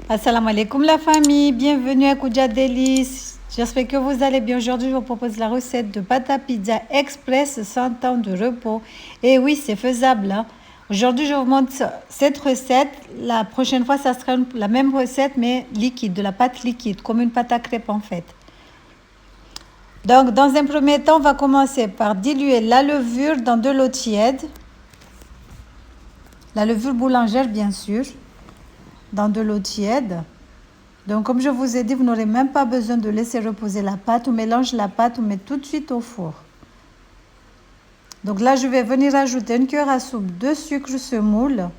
Assalamu alaikum la famille, bienvenue à Koudia Délices. J'espère que vous allez bien. Aujourd'hui, je vous propose la recette de pâte à pizza express sans temps de repos. Et oui, c'est faisable, hein. Aujourd'hui, je vous montre cette recette. La prochaine fois, ça sera la même recette, mais liquide, de la pâte liquide, comme une pâte à crêpes en fait. Donc, dans un premier temps, on va commencer par diluer la levure dans de l'eau tiède. La levure boulangère, bien sûr, dans de l'eau tiède. Donc, comme je vous ai dit, vous n'aurez même pas besoin de laisser reposer la pâte. On mélange la pâte, on met tout de suite au four. Donc là, je vais venir ajouter une cuillère à soupe de sucre semoule.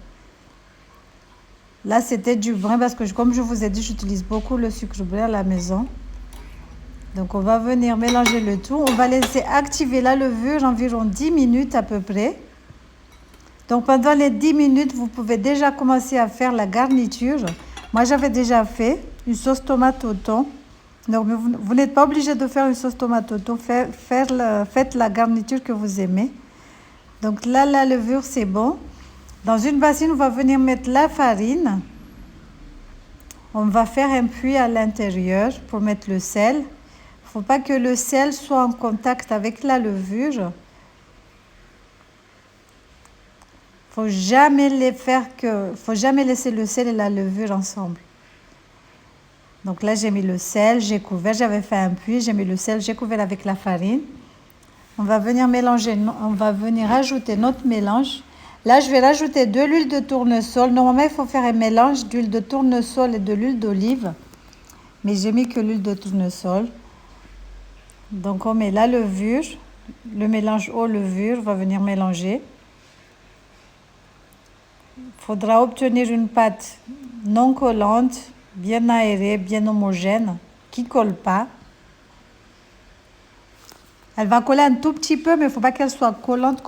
Là, c'était du brin parce que, comme je vous ai dit, j'utilise beaucoup le sucre brun à la maison. Donc, on va venir mélanger le tout. On va laisser activer la levure environ 10 minutes à peu près. Donc, pendant les 10 minutes, vous pouvez déjà commencer à faire la garniture. Moi, j'avais déjà fait une sauce tomate au thon. Donc, vous n'êtes pas obligé de faire une sauce tomate au thon. Faites la garniture que vous aimez. Donc là, la levure, c'est bon. Dans une bassine, on va venir mettre la farine. On va faire un puits à l'intérieur pour mettre le sel. Il ne faut pas que le sel soit en contact avec la levure. Faut jamais faut jamais laisser le sel et la levure ensemble. Donc là, j'ai mis le sel, j'ai couvert, j'avais fait un puits, j'ai mis le sel, j'ai couvert avec la farine. On va venir mélanger, on va venir ajouter notre mélange. Là, je vais rajouter de l'huile de tournesol. Normalement, il faut faire un mélange d'huile de tournesol et de l'huile d'olive. Mais j'ai mis que l'huile de tournesol. Donc, on met la levure, le mélange aux levures, on va venir mélanger. Il faudra obtenir une pâte non collante, bien aérée, bien homogène, qui ne colle pas. Elle va coller un tout petit peu, mais il ne faut pas qu'elle soit collante.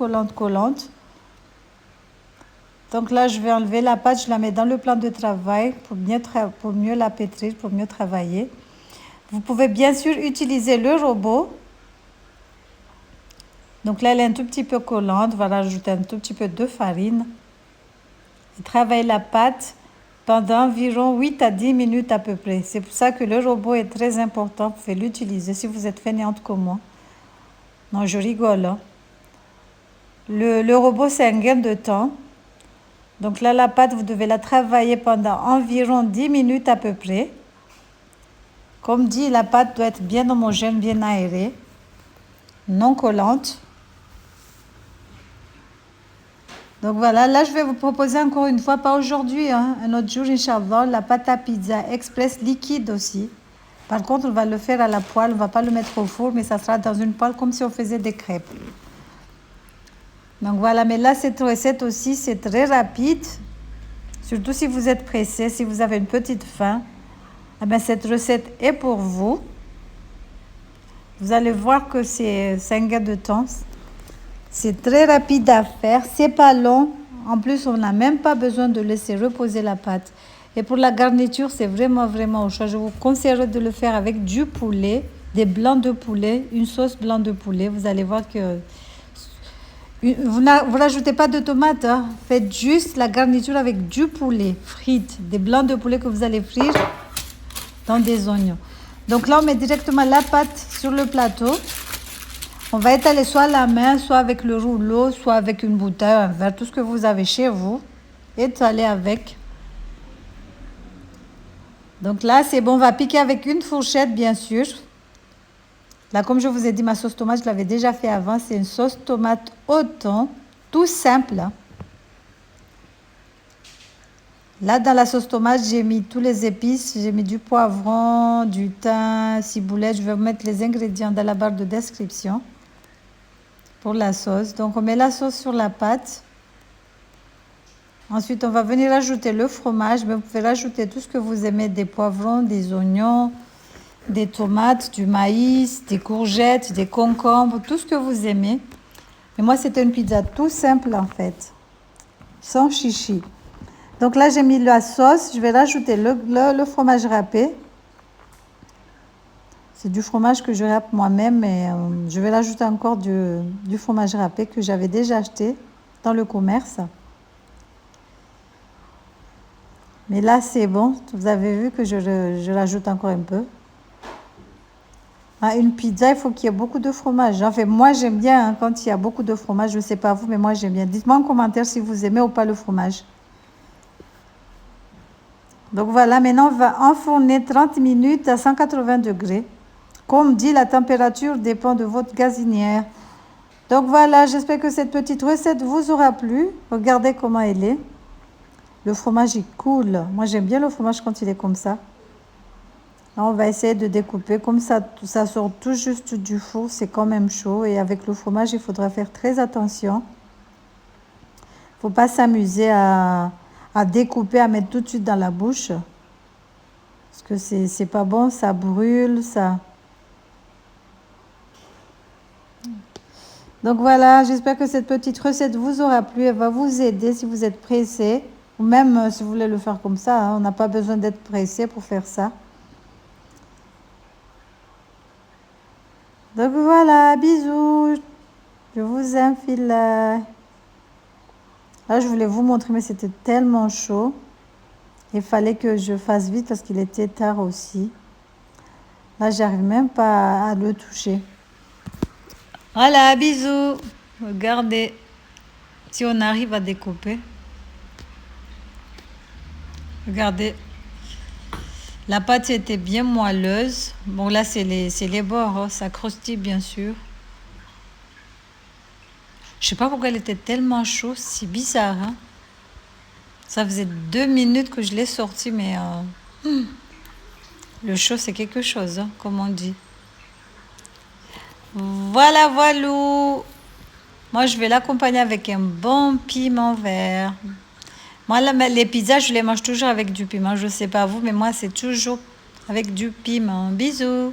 Donc là, je vais enlever la pâte, je la mets dans le plan de travail pour mieux la pétrir, pour mieux travailler. Vous pouvez bien sûr utiliser le robot. Donc là, elle est un tout petit peu collante. On va rajouter un tout petit peu de farine. Et travailler la pâte pendant environ 8 à 10 minutes à peu près. C'est pour ça que le robot est très important. Vous pouvez l'utiliser si vous êtes fainéante comme moi. Non, je rigole, hein. Le robot, c'est un gain de temps. Donc là, la pâte, vous devez la travailler pendant environ 10 minutes à peu près. Comme dit, la pâte doit être bien homogène, bien aérée, non collante. Donc voilà, là, je vais vous proposer encore une fois, pas aujourd'hui, hein, un autre jour, Inch'Allah, la pâte à pizza express liquide aussi. Par contre, on va le faire à la poêle, on ne va pas le mettre au four, mais ça sera dans une poêle comme si on faisait des crêpes. Donc voilà, mais là, cette recette aussi, c'est très rapide. Surtout si vous êtes pressé, si vous avez une petite faim. Eh bien, cette recette est pour vous. Vous allez voir que c'est un gain de temps. C'est très rapide à faire, c'est pas long. En plus, on n'a même pas besoin de laisser reposer la pâte. Et pour la garniture, c'est vraiment au choix. Je vous conseillerais de le faire avec du poulet, des blancs de poulet, une sauce blanc de poulet. Vous allez voir que vous n'ajoutez pas de tomates, hein. Faites juste la garniture avec du poulet, frites, des blancs de poulet que vous allez frire dans des oignons. Donc là, on met directement la pâte sur le plateau. On va étaler soit à la main, soit avec le rouleau, soit avec une bouteille, un verre, tout ce que vous avez chez vous. Étaler avec. Donc là, c'est bon, on va piquer avec une fourchette, bien sûr. Là, comme je vous ai dit, ma sauce tomate, je l'avais déjà fait avant. C'est une sauce tomate au thon, tout simple. Là, dans la sauce tomate, j'ai mis tous les épices. J'ai mis du poivron, du thym, ciboulette. Je vais vous mettre les ingrédients dans la barre de description pour la sauce. Donc, on met la sauce sur la pâte. Ensuite, on va venir ajouter le fromage. Mais vous pouvez rajouter tout ce que vous aimez, des poivrons, des oignons, des tomates, du maïs, des courgettes, des concombres, tout ce que vous aimez. Et moi, c'était une pizza tout simple en fait, sans chichi. Donc là, j'ai mis la sauce. Je vais rajouter le fromage râpé. C'est du fromage que je râpe moi-même, mais je vais rajouter encore du fromage râpé que j'avais déjà acheté dans le commerce. Mais là, c'est bon. Vous avez vu que je rajoute encore un peu. Ah, une pizza, il faut qu'il y ait beaucoup de fromage. Enfin, moi, j'aime bien hein, quand il y a beaucoup de fromage. Je ne sais pas vous, mais moi, j'aime bien. Dites-moi en commentaire si vous aimez ou pas le fromage. Donc voilà, maintenant, on va enfourner 30 minutes à 180 degrés. Comme dit, la température dépend de votre gazinière. Donc voilà, j'espère que cette petite recette vous aura plu. Regardez comment elle est. Le fromage est cool. Moi, j'aime bien le fromage quand il est comme ça. Là, on va essayer de découper. Comme ça sort tout juste du four, c'est quand même chaud. Et avec le fromage, il faudra faire très attention. Il ne faut pas s'amuser à découper, à mettre tout de suite dans la bouche. Parce que c'est pas bon, ça brûle, ça... Donc voilà, j'espère que cette petite recette vous aura plu. Elle va vous aider si vous êtes pressé. Ou même si vous voulez le faire comme ça. Hein, on n'a pas besoin d'être pressé pour faire ça. Donc voilà, bisous. Je vous aime, filet. Là, je voulais vous montrer, mais c'était tellement chaud. Il fallait que je fasse vite parce qu'il était tard aussi. Là, j'arrive même pas à le toucher. Voilà, bisous. Regardez si on arrive à découper. Regardez. La pâte était bien moelleuse. Bon, là, c'est les bords. Hein. Ça croustille, bien sûr. Je sais pas pourquoi elle était tellement chaude. C'est bizarre. Hein. Ça faisait 2 minutes que je l'ai sortie, mais le chaud, c'est quelque chose, hein, comme on dit. Voilà, voilà. Moi, je vais l'accompagner avec un bon piment vert. Moi, les pizzas, je les mange toujours avec du piment. Je ne sais pas vous, mais moi, c'est toujours avec du piment. Bisous.